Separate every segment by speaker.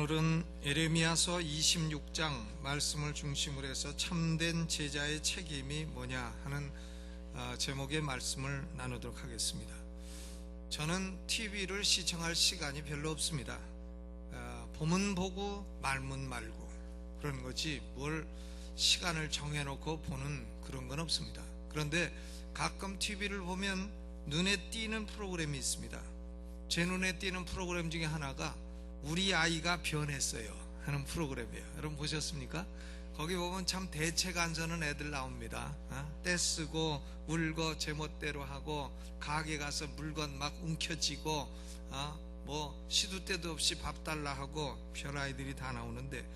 Speaker 1: 오늘은 예레미야서 26장 말씀을 중심으로 해서 참된 제자의 책임이 뭐냐 하는 제목의 말씀을 나누도록 하겠습니다. 저는 TV를 시청할 시간이 별로 없습니다. 보면 보고 말면 말고 그런 거지 뭘 시간을 정해놓고 보는 그런 건 없습니다. 그런데 가끔 TV를 보면 눈에 띄는 프로그램이 있습니다. 제 눈에 띄는 프로그램 중에 하나가 우리 아이가 변했어요 하는 프로그램이에요. 여러분 보셨습니까? 거기 보면 참 대책 안 서는 애들 나옵니다. 떼쓰고 울고 제멋대로 하고 가게 가서 물건 막 움켜쥐고 뭐 시도 때도 없이 밥 달라 하고 별 아이들이 다 나오는데,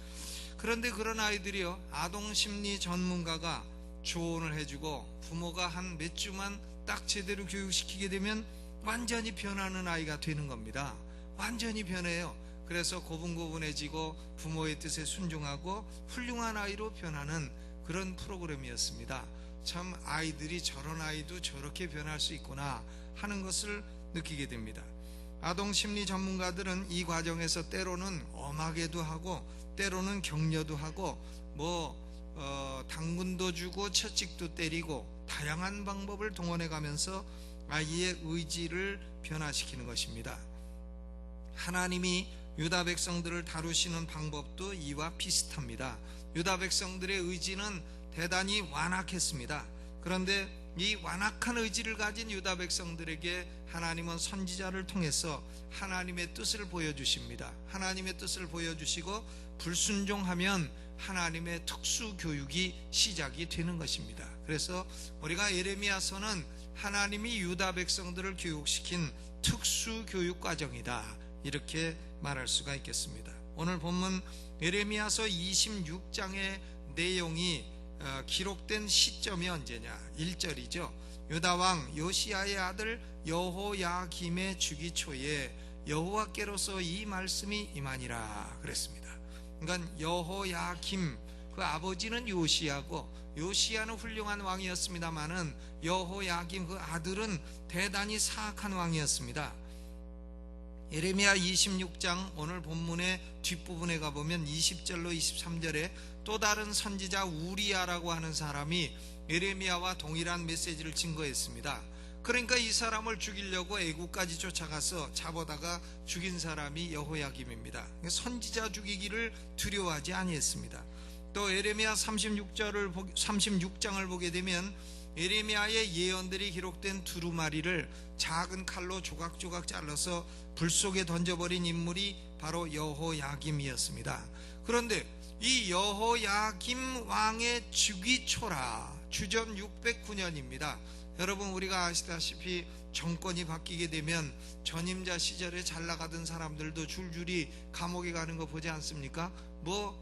Speaker 1: 그런데 그런 아이들이요, 아동심리 전문가가 조언을 해주고 부모가 한 몇 주만 딱 제대로 교육시키게 되면 완전히 변하는 아이가 되는 겁니다. 완전히 변해요. 그래서 고분고분해지고 부모의 뜻에 순종하고 훌륭한 아이로 변하는 그런 프로그램이었습니다. 참 아이들이 저런 아이도 저렇게 변할 수 있구나 하는 것을 느끼게 됩니다. 아동심리 전문가들은 이 과정에서 때로는 엄하게도 하고 때로는 격려도 하고 당근도 주고 채찍도 때리고 다양한 방법을 동원해 가면서 아이의 의지를 변화시키는 것입니다. 하나님이 유다 백성들을 다루시는 방법도 이와 비슷합니다. 유다 백성들의 의지는 대단히 완악했습니다. 그런데 이 완악한 의지를 가진 유다 백성들에게 하나님은 선지자를 통해서 하나님의 뜻을 보여주십니다. 하나님의 뜻을 보여주시고 불순종하면 하나님의 특수 교육이 시작이 되는 것입니다. 그래서 우리가 예레미야서는 하나님이 유다 백성들을 교육시킨 특수 교육 과정이다, 이렇게 말할 수가 있겠습니다. 오늘 본문 예레미야서 26장의 내용이 기록된 시점이 언제냐? 1절이죠. 유다 왕 요시야의 아들 여호야김의 주기 초에 여호와께로서 이 말씀이 임하니라 그랬습니다. 그러니까 여호야김 그 아버지는 요시야고, 요시야는 훌륭한 왕이었습니다마는 여호야김 그 아들은 대단히 사악한 왕이었습니다. 예레미야 26장 오늘 본문의 뒷부분에 가보면 20절로 23절에 또 다른 선지자 우리야라고 하는 사람이 예레미야와 동일한 메시지를 증거했습니다. 그러니까 이 사람을 죽이려고 애국까지 쫓아가서 잡아다가 죽인 사람이 여호야김입니다. 선지자 죽이기를 두려워하지 아니했습니다. 또 예레미야 36장을 보게 되면 예레미야의 예언들이 기록된 두루마리를 작은 칼로 조각조각 잘라서 불 속에 던져버린 인물이 바로 여호야김이었습니다. 그런데 이 여호야김 왕의 주기초라, 주전 609년입니다. 여러분 우리가 아시다시피 정권이 바뀌게 되면 전임자 시절에 잘 나가던 사람들도 줄줄이 감옥에 가는 거 보지 않습니까?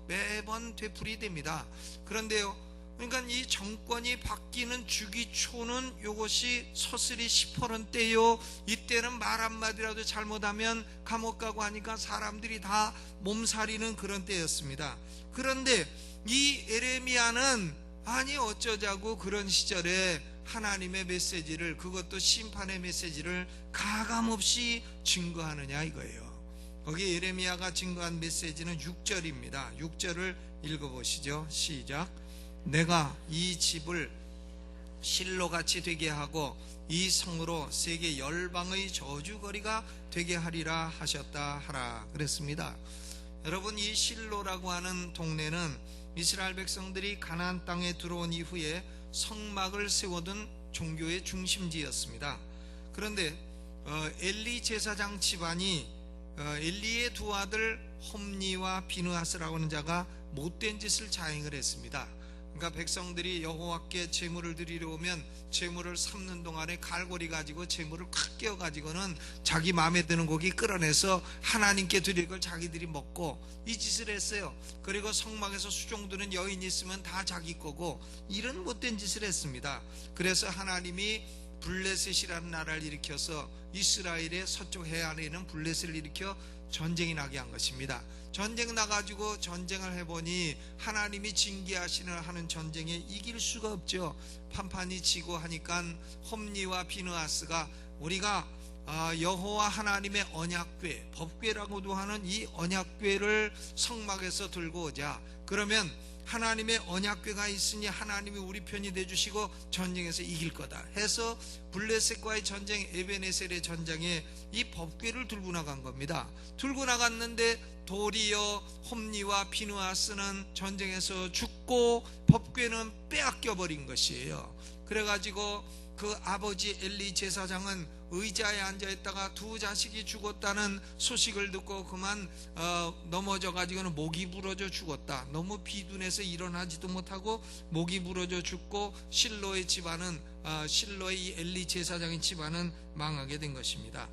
Speaker 1: 매번 되풀이 됩니다. 그런데요, 그러니까 이 정권이 바뀌는 주기초는 요것이 서슬이 10%는 때요. 이때는 말 한마디라도 잘못하면 감옥 가고 하니까 사람들이 다 몸살이는 그런 때였습니다. 그런데 이 예레미야는 아니 어쩌자고 그런 시절에 하나님의 메시지를, 그것도 심판의 메시지를 가감없이 증거하느냐 이거예요. 거기 예레미야가 증거한 메시지는 6절입니다. 6절을 읽어보시죠. 시작. 내가 이 집을 실로같이 되게 하고 이 성으로 세계 열방의 저주거리가 되게 하리라 하셨다 하라 그랬습니다. 여러분 이 실로라고 하는 동네는 이스라엘 백성들이 가나안 땅에 들어온 이후에 성막을 세워둔 종교의 중심지였습니다. 그런데 엘리 제사장 집안이 엘리의 두 아들 홈니와 비느하스라고 하는 자가 못된 짓을 자행을 했습니다. 그러니까 백성들이 여호와께 제물을 드리려 오면 제물을 삶는 동안에 갈고리 가지고 제물을 콱 깨어 가지고는 자기 마음에 드는 고기 끌어내서 하나님께 드릴 걸 자기들이 먹고 이 짓을 했어요. 그리고 성막에서 수종드는 여인이 있으면 다 자기 거고 이런 못된 짓을 했습니다. 그래서 하나님이 블레셋이라는 나라를 일으켜서 이스라엘의 서쪽 해안에 있는 블레셋을 일으켜 전쟁이 나게 한 것입니다. 전쟁 나가지고 전쟁을 해보니 하나님이 징계하시는 하는 전쟁에 이길 수가 없죠. 판판이 지고 하니까 홈니와 비느하스가 우리가 여호와 하나님의 언약궤, 법궤라고도 하는 이 언약궤를 성막에서 들고 오자. 그러면 하나님의 언약궤가 있으니 하나님이 우리 편이 되주시고 전쟁에서 이길 거다 해서 블레셋과의 전쟁, 에베네셀의 전쟁에 이 법궤를 들고 나간 겁니다. 들고 나갔는데 도리어 홈니와 비누아스는 전쟁에서 죽고 법궤는 빼앗겨 버린 것이에요. 그래가지고 그 아버지 엘리 제사장은 의자에 앉아있다가 두 자식이 죽었다는 소식을 듣고 그만 넘어져 가지고는 목이 부러져 죽었다. 너무 비둔해서 일어나지도 못하고 목이 부러져 죽고 실로의 집안은 실로의 이 엘리 제사장의 집안은 망하게 된 것입니다.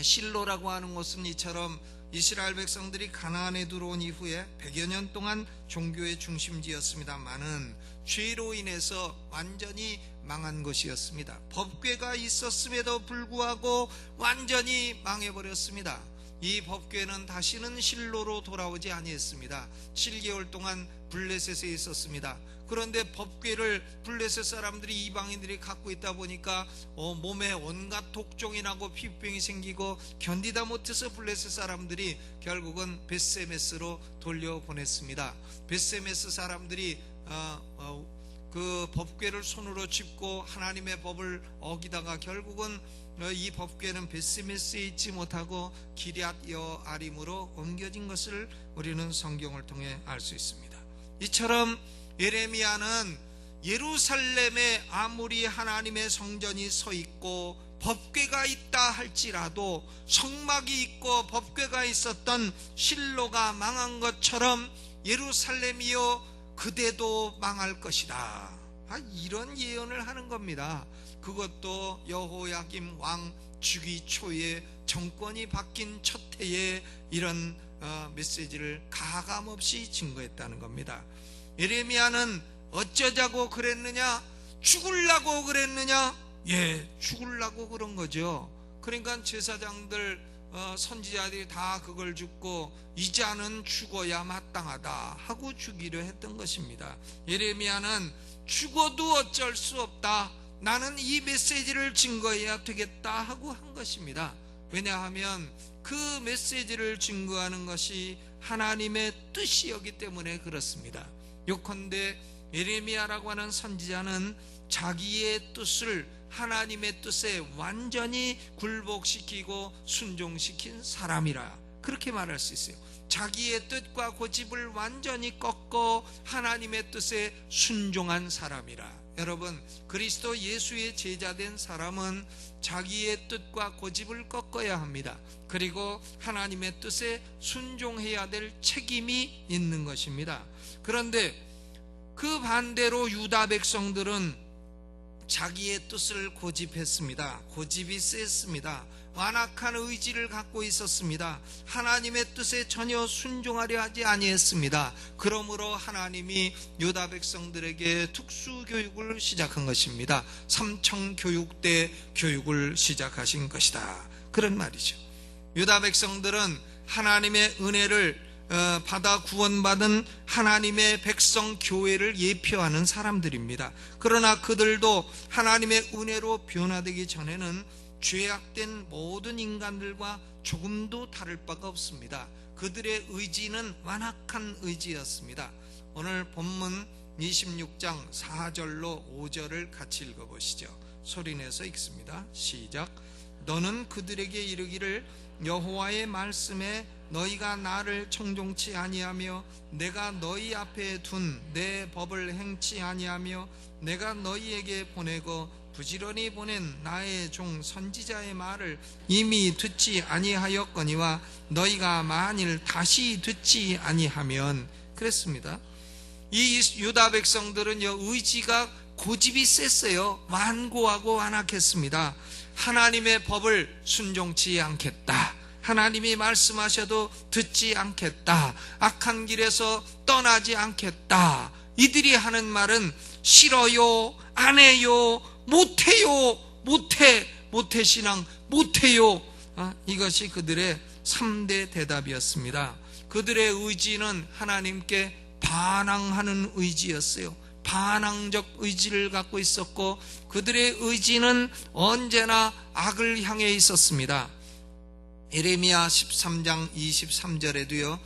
Speaker 1: 실로라고 하는 곳은 이처럼 이스라엘 백성들이 가나안에 들어온 이후에 100여 년 동안 종교의 중심지였습니다만은 죄로 인해서 완전히 망한 것이었습니다. 법궤가 있었음에도 불구하고 완전히 망해버렸습니다. 이 법궤는 다시는 실로로 돌아오지 아니했습니다. 7개월 동안 블레셋에 있었습니다. 그런데 법궤를 블레셋 사람들이, 이방인들이 갖고 있다 보니까 몸에 온갖 독종이 나고 피부병이 생기고 견디다 못해서 블레셋 사람들이 결국은 벳세메스로 돌려보냈습니다. 벳세메스 사람들이 그 법궤를 손으로 짚고 하나님의 법을 어기다가 결국은 이 법궤는 벳세메스에 있지 못하고 기럇 여아림으로 옮겨진 것을 우리는 성경을 통해 알 수 있습니다. 이처럼 예레미야는 예루살렘에 아무리 하나님의 성전이 서 있고 법궤가 있다 할지라도 성막이 있고 법궤가 있었던 실로가 망한 것처럼 예루살렘이요 그대도 망할 것이다. 이런 예언을 하는 겁니다. 그것도 여호야김 왕 주기 초에 정권이 바뀐 첫 해에 이런 메시지를 가감없이 증거했다는 겁니다. 예레미야는 어쩌자고 그랬느냐? 죽으려고 그랬느냐? 예, 죽으려고 그런 거죠. 그러니까 제사장들 선지자들이 다 그걸 죽고 이자는 죽어야 마땅하다 하고 죽이려 했던 것입니다. 예레미야는 죽어도 어쩔 수 없다, 나는 이 메시지를 증거해야 되겠다 하고 한 것입니다. 왜냐하면 그 메시지를 증거하는 것이 하나님의 뜻이었기 때문에 그렇습니다. 요컨대 예레미야라고 하는 선지자는 자기의 뜻을 하나님의 뜻에 완전히 굴복시키고 순종시킨 사람이라 그렇게 말할 수 있어요. 자기의 뜻과 고집을 완전히 꺾어 하나님의 뜻에 순종한 사람이라. 여러분, 그리스도 예수의 제자된 사람은 자기의 뜻과 고집을 꺾어야 합니다. 그리고 하나님의 뜻에 순종해야 될 책임이 있는 것입니다. 그런데 그 반대로 유다 백성들은 자기의 뜻을 고집했습니다. 고집이 셌습니다. 완악한 의지를 갖고 있었습니다. 하나님의 뜻에 전혀 순종하려 하지 아니했습니다. 그러므로 하나님이 유다 백성들에게 특수교육을 시작한 것입니다. 삼청교육대 교육을 시작하신 것이다, 그런 말이죠. 유다 백성들은 하나님의 은혜를 받아 구원받은 하나님의 백성 교회를 예표하는 사람들입니다. 그러나 그들도 하나님의 은혜로 변화되기 전에는 죄악된 모든 인간들과 조금도 다를 바가 없습니다. 그들의 의지는 완악한 의지였습니다. 오늘 본문 26장 4절로 5절을 같이 읽어보시죠. 소리내서 읽습니다. 시작. 너는 그들에게 이르기를 여호와의 말씀에 너희가 나를 청종치 아니하며 내가 너희 앞에 둔 내 법을 행치 아니하며 내가 너희에게 보내고 부지런히 보낸 나의 종 선지자의 말을 이미 듣지 아니하였거니와 너희가 만일 다시 듣지 아니하면, 그랬습니다. 이 유다 백성들은요, 의지가 고집이 셌어요. 완고하고 완악했습니다. 하나님의 법을 순종치 않겠다, 하나님이 말씀하셔도 듣지 않겠다, 악한 길에서 떠나지 않겠다, 이들이 하는 말은 싫어요, 안 해요, 못해요, 못해 신앙, 못해요. 이것이 그들의 3대 대답이었습니다. 그들의 의지는 하나님께 반항하는 의지였어요. 반항적 의지를 갖고 있었고 그들의 의지는 언제나 악을 향해 있었습니다. 예레미야 13장 23절에도요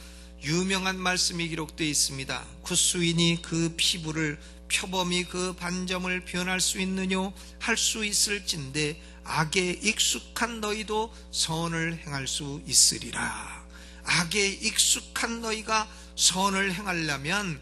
Speaker 1: 유명한 말씀이 기록되어 있습니다. 굿수인이 그 피부를 표범이 그 반점을 변할 수 있느뇨 할 수 있을진데 악에 익숙한 너희도 선을 행할 수 있으리라. 악에 익숙한 너희가 선을 행하려면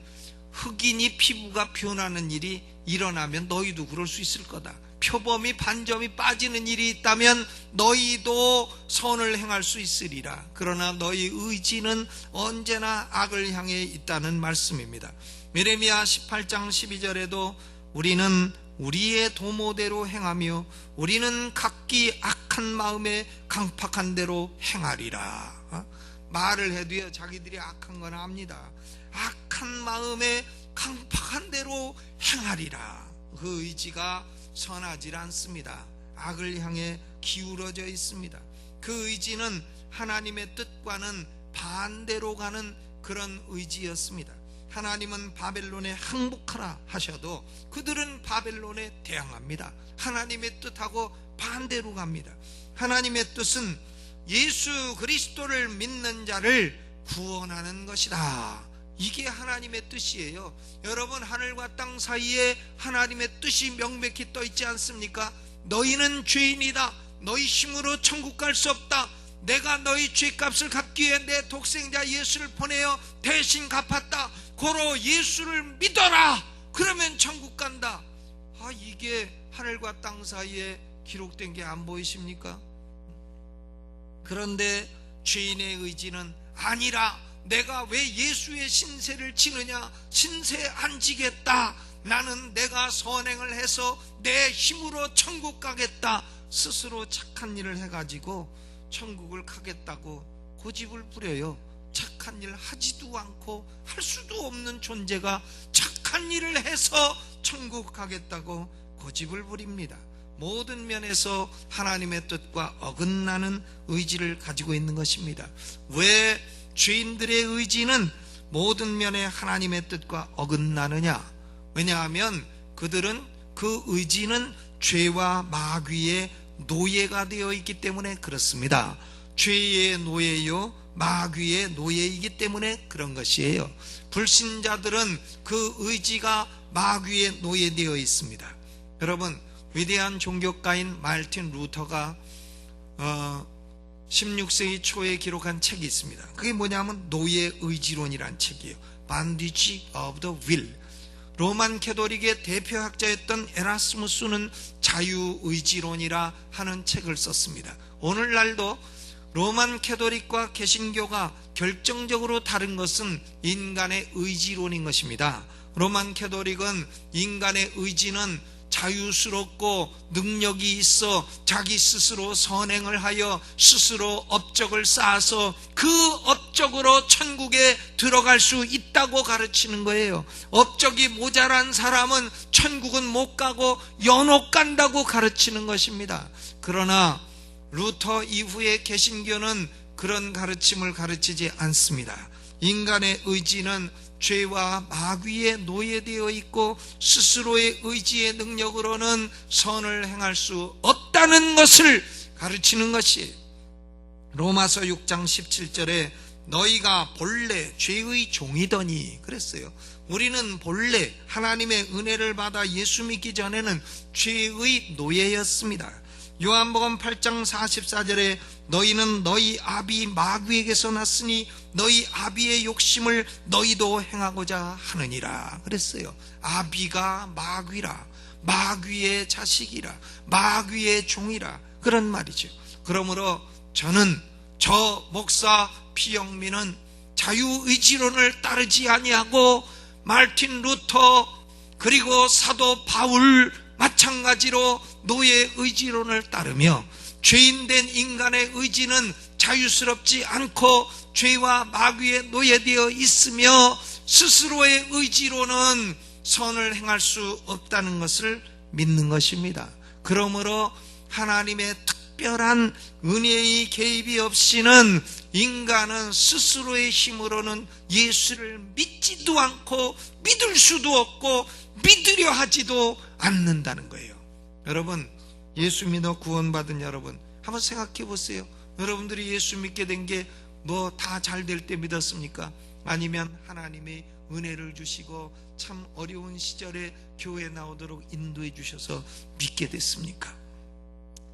Speaker 1: 흑인이 피부가 변하는 일이 일어나면 너희도 그럴 수 있을 거다. 표범이 반점이 빠지는 일이 있다면 너희도 선을 행할 수 있으리라. 그러나 너희 의지는 언제나 악을 향해 있다는 말씀입니다. 예레미야 18장 12절에도 우리는 우리의 도모대로 행하며 우리는 각기 악한 마음에 강팍한 대로 행하리라. 말을 해도요 자기들이 악한 건 압니다. 악한 마음에 강팍한 대로 행하리라. 그 의지가 선하지 않습니다. 악을 향해 기울어져 있습니다. 그 의지는 하나님의 뜻과는 반대로 가는 그런 의지였습니다. 하나님은 바벨론에 항복하라 하셔도 그들은 바벨론에 대항합니다. 하나님의 뜻하고 반대로 갑니다. 하나님의 뜻은 예수 그리스도를 믿는 자를 구원하는 것이다. 이게 하나님의 뜻이에요. 여러분, 하늘과 땅 사이에 하나님의 뜻이 명백히 떠 있지 않습니까? 너희는 죄인이다. 너희 힘으로 천국 갈 수 없다. 내가 너희 죄값을 갚기 위해 내 독생자 예수를 보내어 대신 갚았다. 고로 예수를 믿어라. 그러면 천국 간다. 이게 하늘과 땅 사이에 기록된 게 안 보이십니까? 그런데 죄인의 의지는 아니라 내가 왜 예수의 신세를 지느냐? 신세 안 지겠다. 나는 내가 선행을 해서 내 힘으로 천국 가겠다. 스스로 착한 일을 해가지고 천국을 가겠다고 고집을 부려요. 착한 일 하지도 않고 할 수도 없는 존재가 착한 일을 해서 천국 가겠다고 고집을 부립니다. 모든 면에서 하나님의 뜻과 어긋나는 의지를 가지고 있는 것입니다. 왜 죄인들의 의지는 모든 면에 하나님의 뜻과 어긋나느냐? 왜냐하면 그들은 그 의지는 죄와 마귀의 노예가 되어 있기 때문에 그렇습니다. 죄의 노예요, 마귀의 노예이기 때문에 그런 것이에요. 불신자들은 그 의지가 마귀의 노예되어 있습니다. 여러분, 위대한 종교가인 마르틴 루터가 16세기 초에 기록한 책이 있습니다. 그게 뭐냐면 노예 의지론이라는 책이에요. Bondage of the Will. 로만 캐토릭의 대표학자였던 에라스무스는 자유의지론이라 하는 책을 썼습니다. 오늘날도 로만 캐토릭과 개신교가 결정적으로 다른 것은 인간의 의지론인 것입니다. 로만 캐토릭은 인간의 의지는 자유스럽고 능력이 있어 자기 스스로 선행을 하여 스스로 업적을 쌓아서 그 업적으로 천국에 들어갈 수 있다고 가르치는 거예요. 업적이 모자란 사람은 천국은 못 가고 연옥 간다고 가르치는 것입니다. 그러나 루터 이후의 개신교는 그런 가르침을 가르치지 않습니다. 인간의 의지는 죄와 마귀에 노예되어 있고 스스로의 의지의 능력으로는 선을 행할 수 없다는 것을 가르치는 것이에요. 로마서 6장 17절에 너희가 본래 죄의 종이더니 그랬어요. 우리는 본래 하나님의 은혜를 받아 예수 믿기 전에는 죄의 노예였습니다. 요한복음 8장 44절에 너희는 너희 아비 마귀에게서 났으니 너희 아비의 욕심을 너희도 행하고자 하느니라 그랬어요. 아비가 마귀라, 마귀의 자식이라, 마귀의 종이라 그런 말이죠. 그러므로 저는 저 목사 피영민은 자유의지론을 따르지 아니하고 마르틴 루터 그리고 사도 바울 마찬가지로 노예 의지론을 따르며 죄인된 인간의 의지는 자유스럽지 않고 죄와 마귀에 노예되어 있으며 스스로의 의지로는 선을 행할 수 없다는 것을 믿는 것입니다. 그러므로 하나님의 특별한 은혜의 개입이 없이는 인간은 스스로의 힘으로는 예수를 믿지도 않고 믿을 수도 없고 믿으려 하지도 않는다는 거예요. 여러분, 예수 믿어 구원받은 여러분 한번 생각해 보세요. 여러분들이 예수 믿게 된 게 뭐 다 잘 될 때 믿었습니까? 아니면 하나님의 은혜를 주시고 참 어려운 시절에 교회에 나오도록 인도해 주셔서 믿게 됐습니까?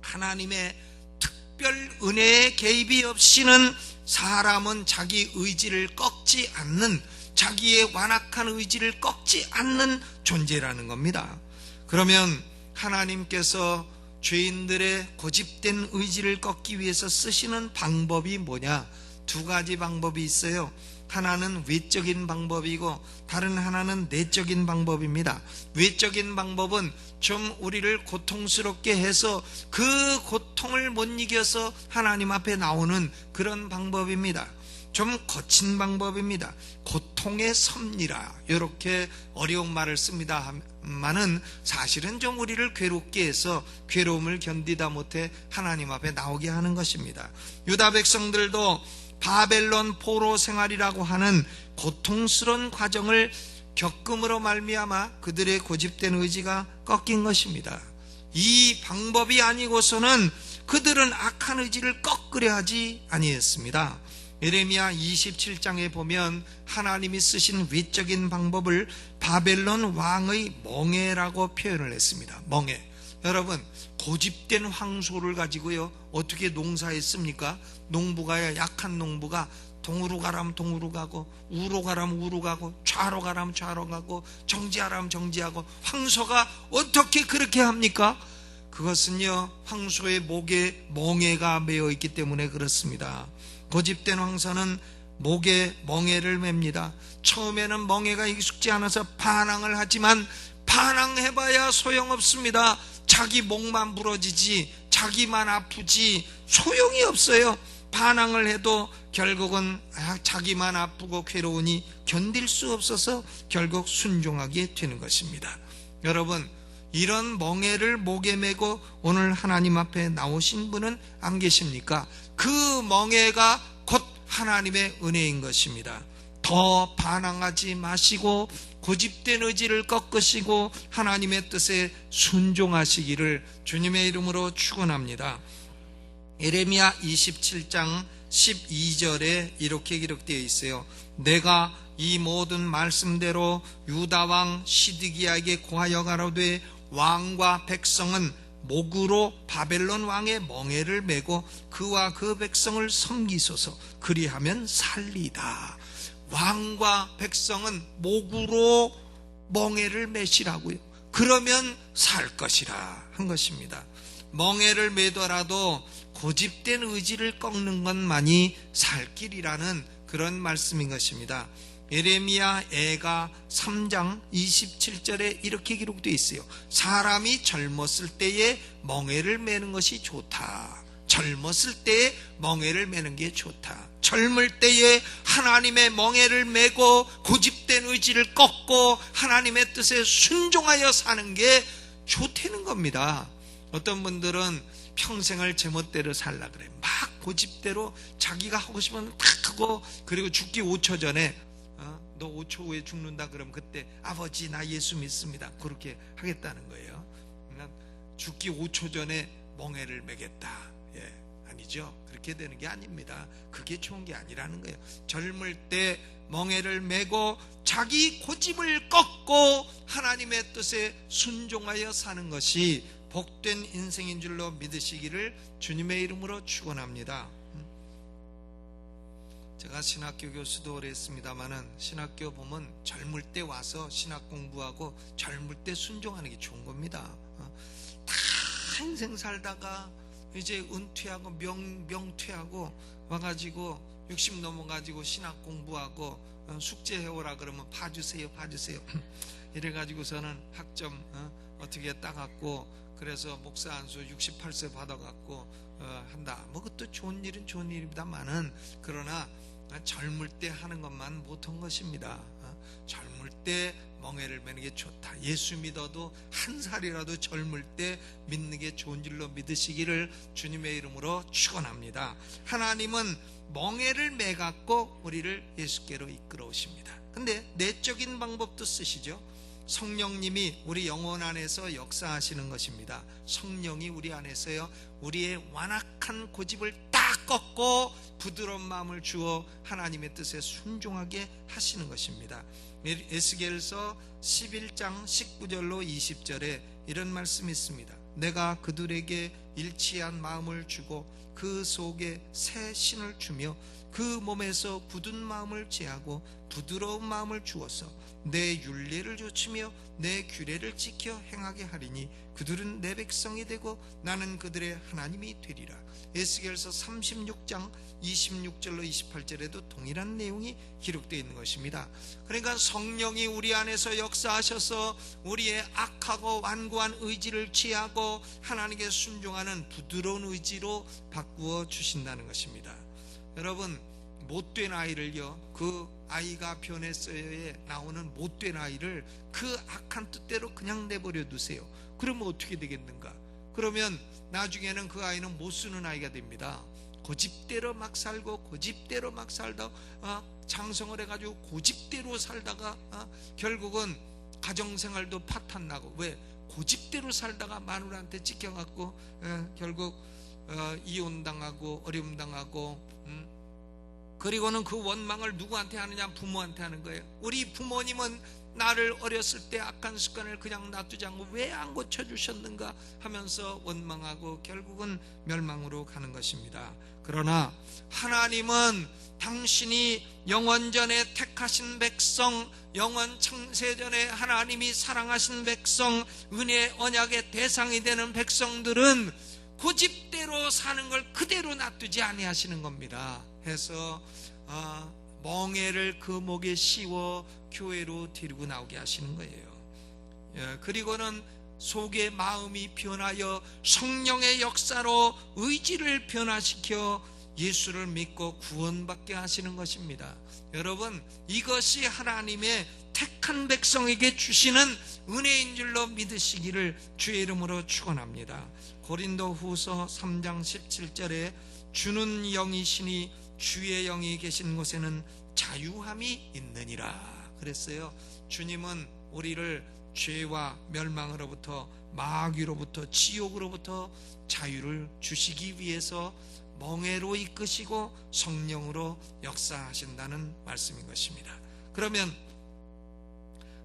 Speaker 1: 하나님의 특별 은혜의 개입이 없이는 사람은 자기 의지를 꺾지 않는, 자기의 완악한 의지를 꺾지 않는 존재라는 겁니다. 그러면 하나님께서 죄인들의 고집된 의지를 꺾기 위해서 쓰시는 방법이 뭐냐? 두 가지 방법이 있어요. 하나는 외적인 방법이고 다른 하나는 내적인 방법입니다. 외적인 방법은 좀 우리를 고통스럽게 해서 그 고통을 못 이겨서 하나님 앞에 나오는 그런 방법입니다. 좀 거친 방법입니다. 고통의 섭리라, 이렇게 어려운 말을 씁니다만은 사실은 좀 우리를 괴롭게 해서 괴로움을 견디다 못해 하나님 앞에 나오게 하는 것입니다. 유다 백성들도 바벨론 포로 생활이라고 하는 고통스러운 과정을 겪음으로 말미암아 그들의 고집된 의지가 꺾인 것입니다. 이 방법이 아니고서는 그들은 악한 의지를 꺾으려 하지 아니했습니다. 예레미야 27장에 보면 하나님이 쓰신 외적인 방법을 바벨론 왕의 멍에라고 표현을 했습니다. 멍에. 여러분, 고집된 황소를 가지고요 어떻게 농사했습니까? 농부가, 약한 농부가 동으로 가라면 동으로 가고, 우로 가라면 우로 가고, 좌로 가라면 좌로 가고, 정지하라면 정지하고, 황소가 어떻게 그렇게 합니까? 그것은요 황소의 목에 멍에가 매어 있기 때문에 그렇습니다. 고집된 황소는 목에 멍에를 맵니다. 처음에는 멍에가 익숙지 않아서 반항을 하지만 반항해봐야 소용없습니다. 자기 목만 부러지지, 자기만 아프지 소용이 없어요. 반항을 해도 결국은 자기만 아프고 괴로우니 견딜 수 없어서 결국 순종하게 되는 것입니다. 여러분, 이런 멍에를 목에 메고 오늘 하나님 앞에 나오신 분은 안 계십니까? 그 멍에가 곧 하나님의 은혜인 것입니다. 더 반항하지 마시고 고집된 의지를 꺾으시고 하나님의 뜻에 순종하시기를 주님의 이름으로 축원합니다. 예레미야 27장 12절에 이렇게 기록되어 있어요. 내가 이 모든 말씀대로 유다왕 시드기야에게 고하여 가로되 왕과 백성은 목으로 바벨론 왕의 멍에를 메고 그와 그 백성을 섬기소서. 그리하면 살리다. 왕과 백성은 목으로 멍에를 메시라고요. 그러면 살 것이라 한 것입니다. 멍에를 메더라도 고집된 의지를 꺾는 것만이 살 길이라는 그런 말씀인 것입니다. 예레미야 애가 3장 27절에 이렇게 기록되어 있어요. 사람이 젊었을 때에 멍에를 메는 것이 좋다. 젊었을 때에 멍에를 메는 게 좋다. 젊을 때에 하나님의 멍에를 메고 고집된 의지를 꺾고 하나님의 뜻에 순종하여 사는 게 좋다는 겁니다. 어떤 분들은 평생을 제멋대로 살라 그래. 막 고집대로 자기가 하고 싶으면 딱 하고, 그리고 죽기 5초 전에 너 5초 후에 죽는다 그러면 그때 아버지 나 예수 믿습니다 그렇게 하겠다는 거예요. 그러니까 죽기 5초 전에 멍에를 메겠다. 아니죠. 그렇게 되는 게 아닙니다. 그게 좋은 게 아니라는 거예요. 젊을 때 멍에를 메고 자기 고집을 꺾고 하나님의 뜻에 순종하여 사는 것이 복된 인생인 줄로 믿으시기를 주님의 이름으로 축원합니다. 제가 신학교 교수도 오래 했습니다마는 신학교 보면 젊을 때 와서 신학 공부하고 젊을 때 순종하는 게 좋은 겁니다. 다 인생 살다가 이제 은퇴하고 명퇴하고 와가지고 60 넘어가지고 신학 공부하고 숙제해오라 그러면 봐주세요 이래가지고서는 학점 어떻게 따갖고 그래서 목사 안수 68세 받아갖고 한다. 뭐 그것도 좋은 일은 좋은 일입니다만은, 그러나 젊을 때 하는 것만 못한 것입니다. 젊을 때 멍에를 매는 게 좋다. 예수 믿어도 한 살이라도 젊을 때 믿는 게 좋은 줄로 믿으시기를 주님의 이름으로 축원합니다. 하나님은 멍에를 매갖고 우리를 예수께로 이끌어 오십니다. 근데 내적인 방법도 쓰시죠. 성령님이 우리 영혼 안에서 역사하시는 것입니다. 성령이 우리 안에서요, 우리의 완악한 고집을 딱 꺾고 부드러운 마음을 주어 하나님의 뜻에 순종하게 하시는 것입니다. 에스겔서 11장 19절로 20절에 이런 말씀이 있습니다. 내가 그들에게 일치한 마음을 주고 그 속에 새 신을 주며 그 몸에서 굳은 마음을 제하고 부드러운 마음을 주어서 내 율례를 조치며 내 규례를 지켜 행하게 하리니 그들은 내 백성이 되고 나는 그들의 하나님이 되리라. 에스겔서 36장 26절로 28절에도 동일한 내용이 기록되어 있는 것입니다. 그러니까 성령이 우리 안에서 역사하셔서 우리의 악하고 완고한 의지를 취하고 하나님께 순종하는 부드러운 의지로 바꾸어 주신다는 것입니다. 여러분, 못된 아이를요, 그 아이가 변했어요에 나오는 못된 아이를 그 악한 뜻대로 그냥 내버려 두세요. 그러면 어떻게 되겠는가? 그러면 나중에는 그 아이는 못 쓰는 아이가 됩니다. 고집대로 막 살고 고집대로 막 살다 장성을 해가지고 고집대로 살다가 결국은 가정생활도 파탄나고, 왜? 고집대로 살다가 마누라한테 찍혀갖고 결국 이혼당하고 어려움당하고, 그리고는 그 원망을 누구한테 하느냐? 부모한테 하는 거예요. 우리 부모님은 나를 어렸을 때 악한 습관을 그냥 놔두지 않고 왜 안 고쳐주셨는가 하면서 원망하고 결국은 멸망으로 가는 것입니다. 그러나 하나님은 당신이 영원전에 택하신 백성, 영원 창세전에 하나님이 사랑하신 백성, 은혜의 언약의 대상이 되는 백성들은 고집대로 사는 걸 그대로 놔두지 아니하시는 겁니다. 해서 멍에를 그 목에 씌워 교회로 데리고 나오게 하시는 거예요. 그리고는 속의 마음이 변하여 성령의 역사로 의지를 변화시켜 예수를 믿고 구원받게 하시는 것입니다. 여러분, 이것이 하나님의 택한 백성에게 주시는 은혜인 줄로 믿으시기를 주의 이름으로 축원합니다. 고린도후서 3장 17절에 주는 영이시니 주의 영이 계신 곳에는 자유함이 있느니라 그랬어요. 주님은 우리를 죄와 멸망으로부터, 마귀로부터, 지옥으로부터 자유를 주시기 위해서 멍에로 이끄시고 성령으로 역사하신다는 말씀인 것입니다. 그러면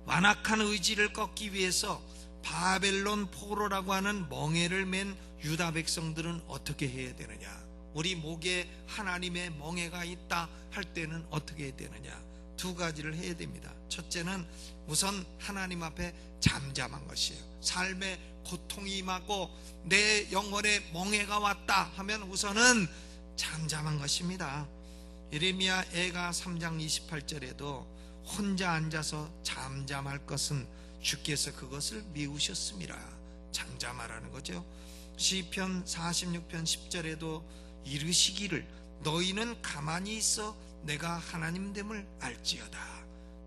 Speaker 1: 완악한 의지를 꺾기 위해서 바벨론 포로라고 하는 멍에를 맨 유다 백성들은 어떻게 해야 되느냐? 우리 목에 하나님의 멍에가 있다 할 때는 어떻게 해야 되느냐? 두 가지를 해야 됩니다. 첫째는 우선 하나님 앞에 잠잠한 것이에요. 삶의 고통이 임하고 내 영혼에 멍에가 왔다 하면 우선은 잠잠한 것입니다. 예레미야 애가 3장 28절에도 혼자 앉아서 잠잠할 것은 주께서 그것을 미우셨습니다. 잠잠하라는 거죠. 시편 46편 10절에도 이르시기를 너희는 가만히 있어 내가 하나님됨을 알지어다.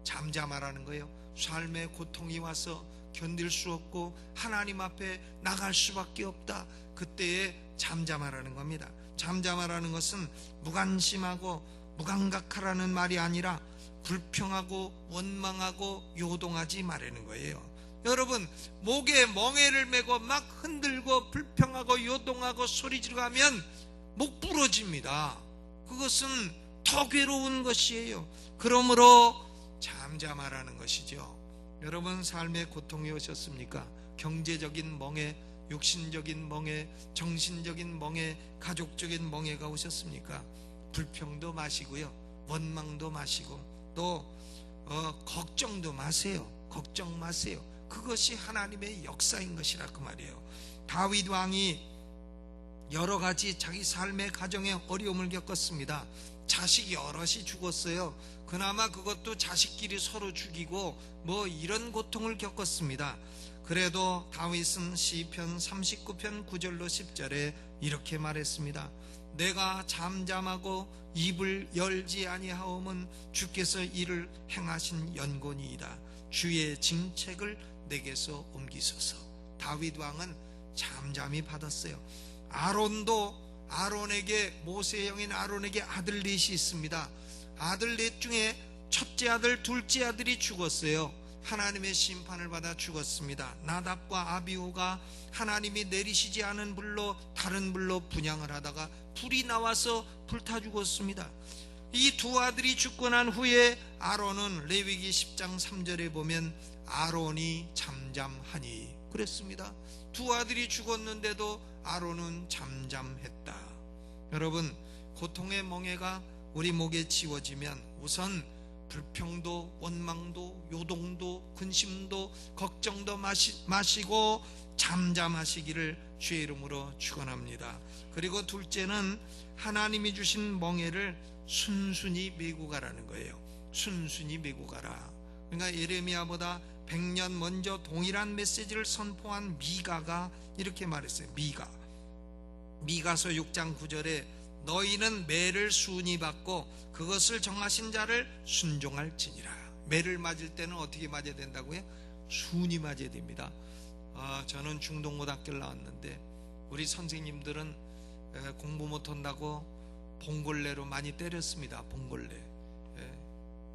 Speaker 1: 잠잠하라는 거예요. 삶의 고통이 와서 견딜 수 없고 하나님 앞에 나갈 수밖에 없다. 그때에 잠잠하라는 겁니다. 잠잠하라는 것은 무관심하고 무감각하라는 말이 아니라 불평하고 원망하고 요동하지 말라는 거예요. 여러분, 목에 멍에를 메고 막 흔들고 불평하고 요동하고 소리 지르면 목 부러집니다. 그것은 더 괴로운 것이에요. 그러므로 잠잠하라는 것이죠. 여러분, 삶의 고통이 오셨습니까? 경제적인 멍에, 육신적인 멍에, 정신적인 멍에, 가족적인 멍에가 오셨습니까? 불평도 마시고요, 원망도 마시고 또 걱정도 마세요. 걱정 마세요. 그것이 하나님의 역사인 것이라 그 말이에요. 다윗 왕이 여러 가지 자기 삶의 가정에 어려움을 겪었습니다. 자식 여럿이 죽었어요. 그나마 그것도 자식끼리 서로 죽이고 뭐 이런 고통을 겪었습니다. 그래도 다윗은 시편 39편 9절로 10절에 이렇게 말했습니다. 내가 잠잠하고 입을 열지 아니하오면 주께서 이를 행하신 연고니이다. 주의 징책을 내게서 옮기소서. 다윗 왕은 잠잠히 받았어요. 아론에게, 모세의 형인 아론에게 아들 넷이 있습니다. 아들 넷 중에 첫째 아들, 둘째 아들이 죽었어요. 하나님의 심판을 받아 죽었습니다. 나답과 아비후가 하나님이 내리시지 않은 불로, 다른 불로 분향을 하다가 불이 나와서 불타 죽었습니다. 이 두 아들이 죽고 난 후에 아론은 레위기 10장 3절에 보면 아론이 잠잠하니 그랬습니다. 두 아들이 죽었는데도 아론은 잠잠했다. 여러분, 고통의 멍에가 우리 목에 지워지면 우선 불평도, 원망도, 요동도, 근심도, 걱정도 마시고 잠잠하시기를 주의 이름으로 축원합니다. 그리고 둘째는 하나님이 주신 멍에를 순순히 메고 가라는 거예요. 순순히 메고 가라. 그러니까 예레미야보다 100년 먼저 동일한 메시지를 선포한 미가가 이렇게 말했어요. 미가서 6장 9절에 너희는 매를 순히 받고 그것을 정하신 자를 순종할지니라. 매를 맞을 때는 어떻게 맞아야 된다고요? 순히 맞아야 됩니다. 저는 중동고등학교를 나왔는데 우리 선생님들은 공부 못한다고 봉골레로 많이 때렸습니다. 봉골레.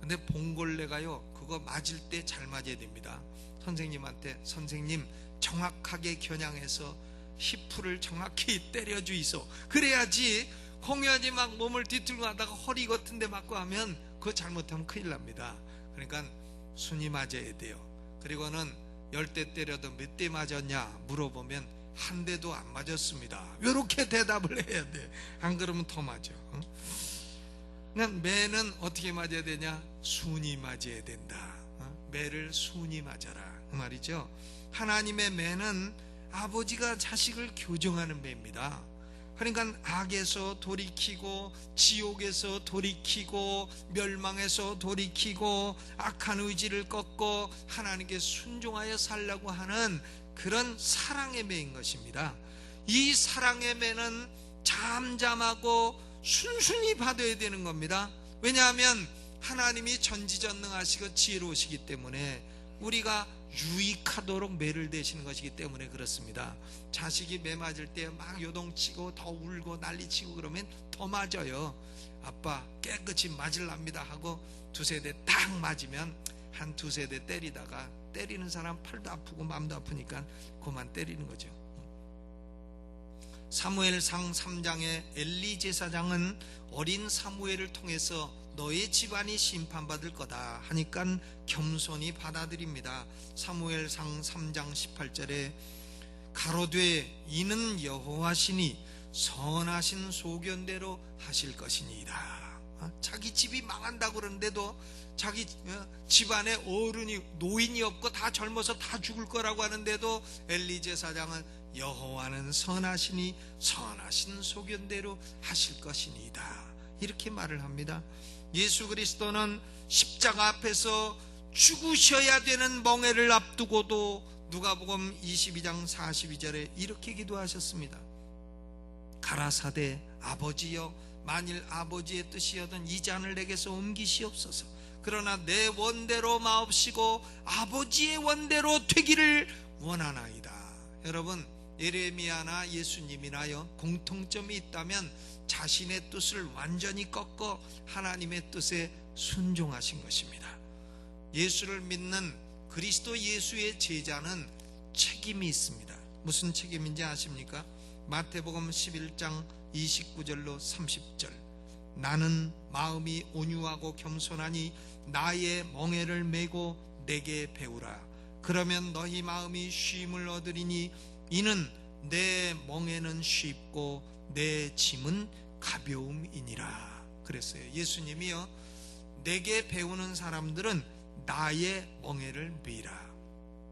Speaker 1: 근데 봉골레가요, 그거 맞을 때 잘 맞아야 됩니다. 선생님한테 선생님 정확하게 겨냥해서 히프를 정확히 때려주이소. 그래야지 공연이 막 몸을 뒤틀고 하다가 허리 같은 데 맞고 하면 그거 잘못하면 큰일 납니다. 그러니까 순히 맞아야 돼요. 그리고는 10대 때려도 몇 대 맞았냐 물어보면 한 대도 안 맞았습니다. 이렇게 대답을 해야 돼. 안 그러면 더 맞아. 그러니까 매는 어떻게 맞아야 되냐? 순히 맞아야 된다. 매를 순히 맞아라 그 말이죠. 하나님의 매는 아버지가 자식을 교정하는 매입니다. 그러니까 악에서 돌이키고, 지옥에서 돌이키고, 멸망에서 돌이키고, 악한 의지를 꺾고 하나님께 순종하여 살라고 하는 그런 사랑의 매인 것입니다. 이 사랑의 매는 잠잠하고 순순히 받아야 되는 겁니다. 왜냐하면 하나님이 전지전능하시고 지혜로우시기 때문에 우리가 유익하도록 매를 대시는 것이기 때문에 그렇습니다. 자식이 매 맞을 때 막 요동치고 더 울고 난리치고 그러면 더 맞아요. 아빠 깨끗이 맞을랍니다 하고 두세 대 딱 맞으면 한 두세 대 때리다가 때리는 사람 팔도 아프고 마음도 아프니까 그만 때리는 거죠. 사무엘상 3장의 엘리 제사장은 어린 사무엘을 통해서 너의 집안이 심판받을 거다 하니까 겸손히 받아들입니다. 사무엘상 3장 18절에 가로되 이는 여호와시니 선하신 소견대로 하실 것이니이다. 자기 집이 망한다고 그러는데도 자기 집안에 어른이 노인이 없고 다 젊어서 다 죽을 거라고 하는데도 엘리 제사장은 여호와는 선하시니 선하신 소견대로 하실 것이니이다 이렇게 말을 합니다. 예수 그리스도는 십자가 앞에서 죽으셔야 되는 멍에를 앞두고도 누가복음 22장 42절에 이렇게 기도하셨습니다. 가라사대 아버지여 만일 아버지의 뜻이여든 이 잔을 내게서 옮기시옵소서. 그러나 내 원대로 마옵시고 아버지의 원대로 되기를 원하나이다. 여러분, 예레미야나 예수님이나요 공통점이 있다면 자신의 뜻을 완전히 꺾어 하나님의 뜻에 순종하신 것입니다. 예수를 믿는 그리스도 예수의 제자는 책임이 있습니다. 무슨 책임인지 아십니까? 마태복음 11장 29절로 30절 나는 마음이 온유하고 겸손하니 나의 멍에를 메고 내게 배우라. 그러면 너희 마음이 쉼을 얻으리니 이는 내 멍에는 쉽고 내 짐은 가벼움이니라 그랬어요. 예수님이요 내게 배우는 사람들은 나의 멍에를 메이라.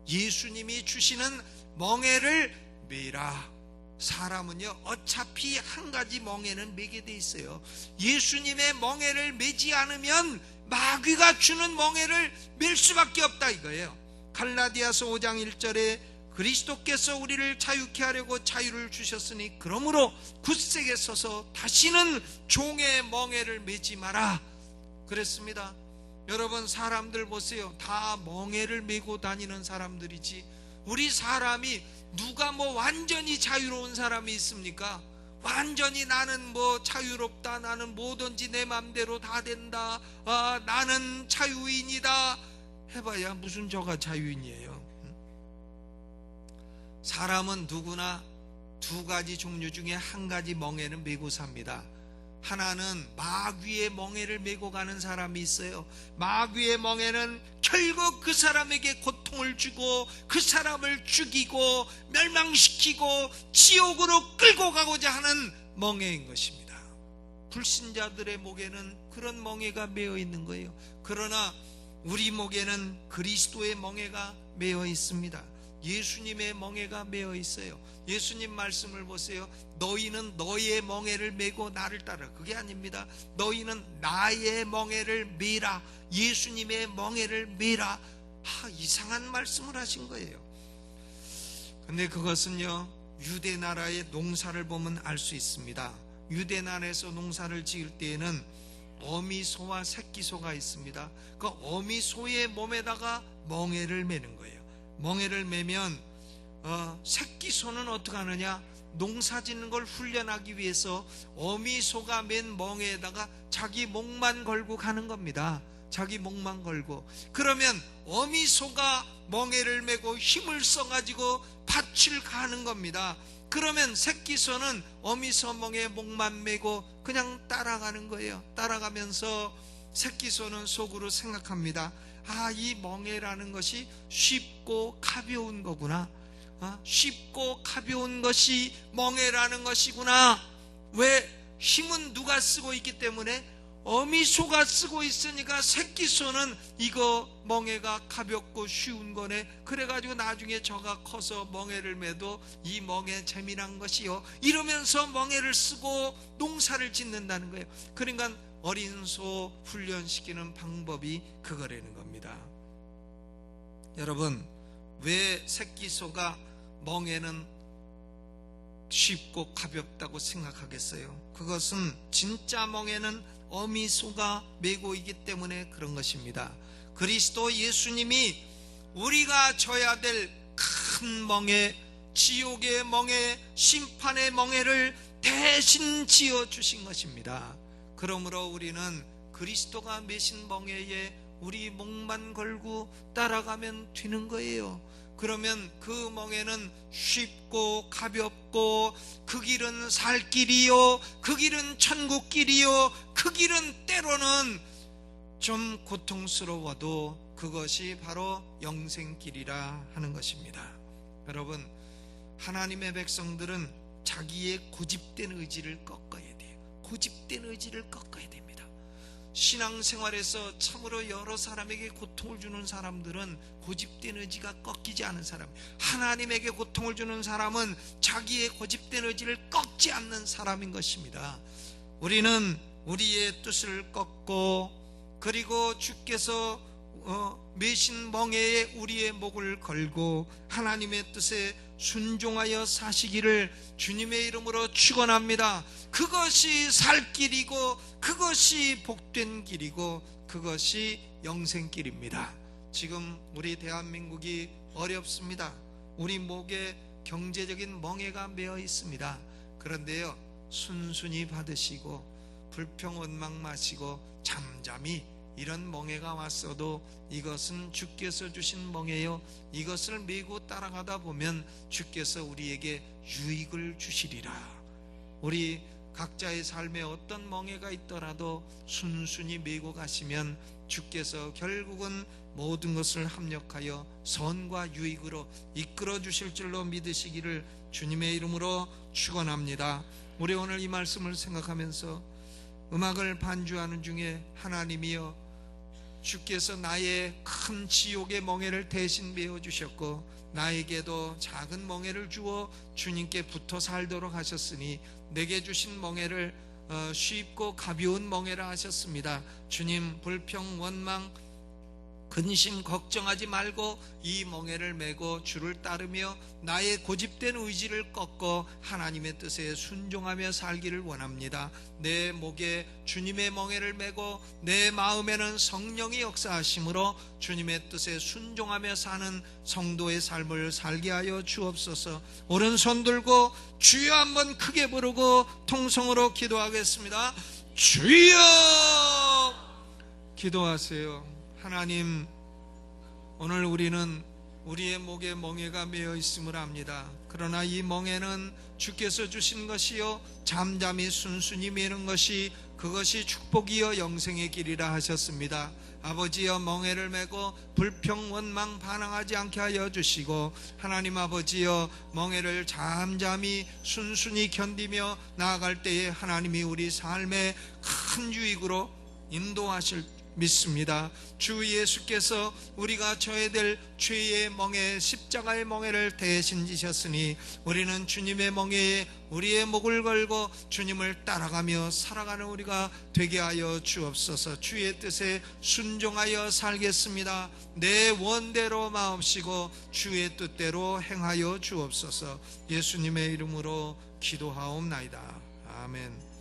Speaker 1: 예수님이 주시는 멍에를 메이라. 사람은요 어차피 한 가지 멍에는 메게 돼 있어요. 예수님의 멍에를 메지 않으면 마귀가 주는 멍에를 맬 수밖에 없다 이거예요. 갈라디아서 5장 1절에 그리스도께서 우리를 자유케 하려고 자유를 주셨으니 그러므로 굳세게 서서 다시는 종의 멍에를 메지 마라 그랬습니다. 여러분, 사람들 보세요. 다 멍에를 메고 다니는 사람들이지, 우리 사람이 누가 뭐 완전히 자유로운 사람이 있습니까? 완전히 나는 뭐 자유롭다, 나는 뭐든지 내 맘대로 다 된다, 나는 자유인이다 해봐야 무슨 저가 자유인이에요. 사람은 누구나 두 가지 종류 중에 한 가지 멍에는 메고 삽니다. 하나는 마귀의 멍에를 메고 가는 사람이 있어요. 마귀의 멍에는 결국 그 사람에게 고통을 주고 그 사람을 죽이고 멸망시키고 지옥으로 끌고 가고자 하는 멍에인 것입니다. 불신자들의 목에는 그런 멍에가 메어 있는 거예요. 그러나 우리 목에는 그리스도의 멍에가 메어 있습니다. 예수님의 멍에가 메어 있어요. 예수님 말씀을 보세요. 너희는 너희의 멍에를 메고 나를 따라. 그게 아닙니다. 너희는 나의 멍에를 메라. 예수님의 멍에를 메라. 이상한 말씀을 하신 거예요. 근데 그것은요, 유대 나라의 농사를 보면 알 수 있습니다. 유대 나라에서 농사를 지을 때에는 어미소와 새끼소가 있습니다. 그 어미소의 몸에다가 멍에를 메는 거예요. 멍에를 메면 새끼소는 어떻게 하느냐, 농사 짓는 걸 훈련하기 위해서 어미소가 맨 멍에다가 자기 목만 걸고 가는 겁니다. 자기 목만 걸고. 그러면 어미소가 멍에를 메고 힘을 써가지고 밭을 가는 겁니다. 그러면 새끼소는 어미소 멍에 목만 메고 그냥 따라가는 거예요. 따라가면서 새끼소는 속으로 생각합니다. 이 멍에라는 것이 쉽고 가벼운 거구나. 쉽고 가벼운 것이 멍에라는 것이구나. 왜? 힘은 누가 쓰고 있기 때문에 어미소가 쓰고 있으니까 새끼소는 이거 멍에가 가볍고 쉬운 거네. 그래가지고 나중에 저가 커서 멍에를 매도 이 멍에 재미난 것이요, 이러면서 멍에를 쓰고 농사를 짓는다는 거예요. 그러니까 어린 소 훈련시키는 방법이 그거라는 겁니다. 여러분, 왜 새끼소가 멍에는 쉽고 가볍다고 생각하겠어요? 그것은 진짜 멍에는 어미소가 메고 있기 때문에 그런 것입니다. 그리스도 예수님이 우리가 져야 될 큰 멍에, 지옥의 멍에, 심판의 멍에를 대신 지어 주신 것입니다. 그러므로 우리는 그리스도가 메신 멍에에 우리 목만 걸고 따라가면 되는 거예요. 그러면 그 멍에는 쉽고 가볍고, 그 길은 살 길이요, 그 길은 천국 길이요, 그 길은 때로는 좀 고통스러워도 그것이 바로 영생길이라 하는 것입니다. 여러분, 하나님의 백성들은 자기의 고집된 의지를 꺾어야 돼요. 고집된 의지를 꺾어야 됩니다. 신앙생활에서 참으로 여러 사람에게 고통을 주는 사람들은 고집된 의지가 꺾이지 않은 사람, 하나님에게 고통을 주는 사람은 자기의 고집된 의지를 꺾지 않는 사람인 것입니다. 우리는 우리의 뜻을 꺾고, 그리고 주께서 메신 멍에에 우리의 목을 걸고 하나님의 뜻에 순종하여 사시기를 주님의 이름으로 축원합니다. 그것이 살 길이고, 그것이 복된 길이고, 그것이 영생길입니다. 지금 우리 대한민국이 어렵습니다. 우리 목에 경제적인 멍에가 메어 있습니다. 그런데요, 순순히 받으시고 불평 원망 마시고 잠잠히, 이런 멍에가 왔어도 이것은 주께서 주신 멍에요, 이것을 메고 따라가다 보면 주께서 우리에게 유익을 주시리라. 우리 각자의 삶에 어떤 멍에가 있더라도 순순히 메고 가시면 주께서 결국은 모든 것을 합력하여 선과 유익으로 이끌어 주실 줄로 믿으시기를 주님의 이름으로 축원합니다. 우리 오늘 이 말씀을 생각하면서 음악을 반주하는 중에 하나님이여, 주께서 나의 큰 지옥의 멍에를 대신 메어주셨고 나에게도 작은 멍에를 주어 주님께 붙어 살도록 하셨으니 내게 주신 멍에를 쉽고 가벼운 멍에라 하셨습니다. 주님, 불평 원망 근심 걱정하지 말고 이 멍에를 메고 주를 따르며 나의 고집된 의지를 꺾어 하나님의 뜻에 순종하며 살기를 원합니다. 내 목에 주님의 멍에를 메고 내 마음에는 성령이 역사하심으로 주님의 뜻에 순종하며 사는 성도의 삶을 살게 하여 주옵소서. 오른손 들고 주여 한번 크게 부르고 통성으로 기도하겠습니다. 주여! 기도하세요. 하나님, 오늘 우리는 우리의 목에 멍에가 매어 있음을 압니다. 그러나 이 멍에는 주께서 주신 것이요 잠잠히 순순히 매는 것이 그것이 축복이요 영생의 길이라 하셨습니다. 아버지여, 멍에를 메고 불평 원망 반항하지 않게 하여 주시고, 하나님 아버지여, 멍에를 잠잠히 순순히 견디며 나아갈 때에 하나님이 우리 삶의 큰 유익으로 인도하실 믿습니다. 주 예수께서 우리가 져야 될 죄의 멍에, 십자가의 멍에를 대신 지셨으니 우리는 주님의 멍에에 우리의 목을 걸고 주님을 따라가며 살아가는 우리가 되게 하여 주옵소서. 주의 뜻에 순종하여 살겠습니다. 내 원대로 마옵시고 주의 뜻대로 행하여 주옵소서. 예수님의 이름으로 기도하옵나이다. 아멘.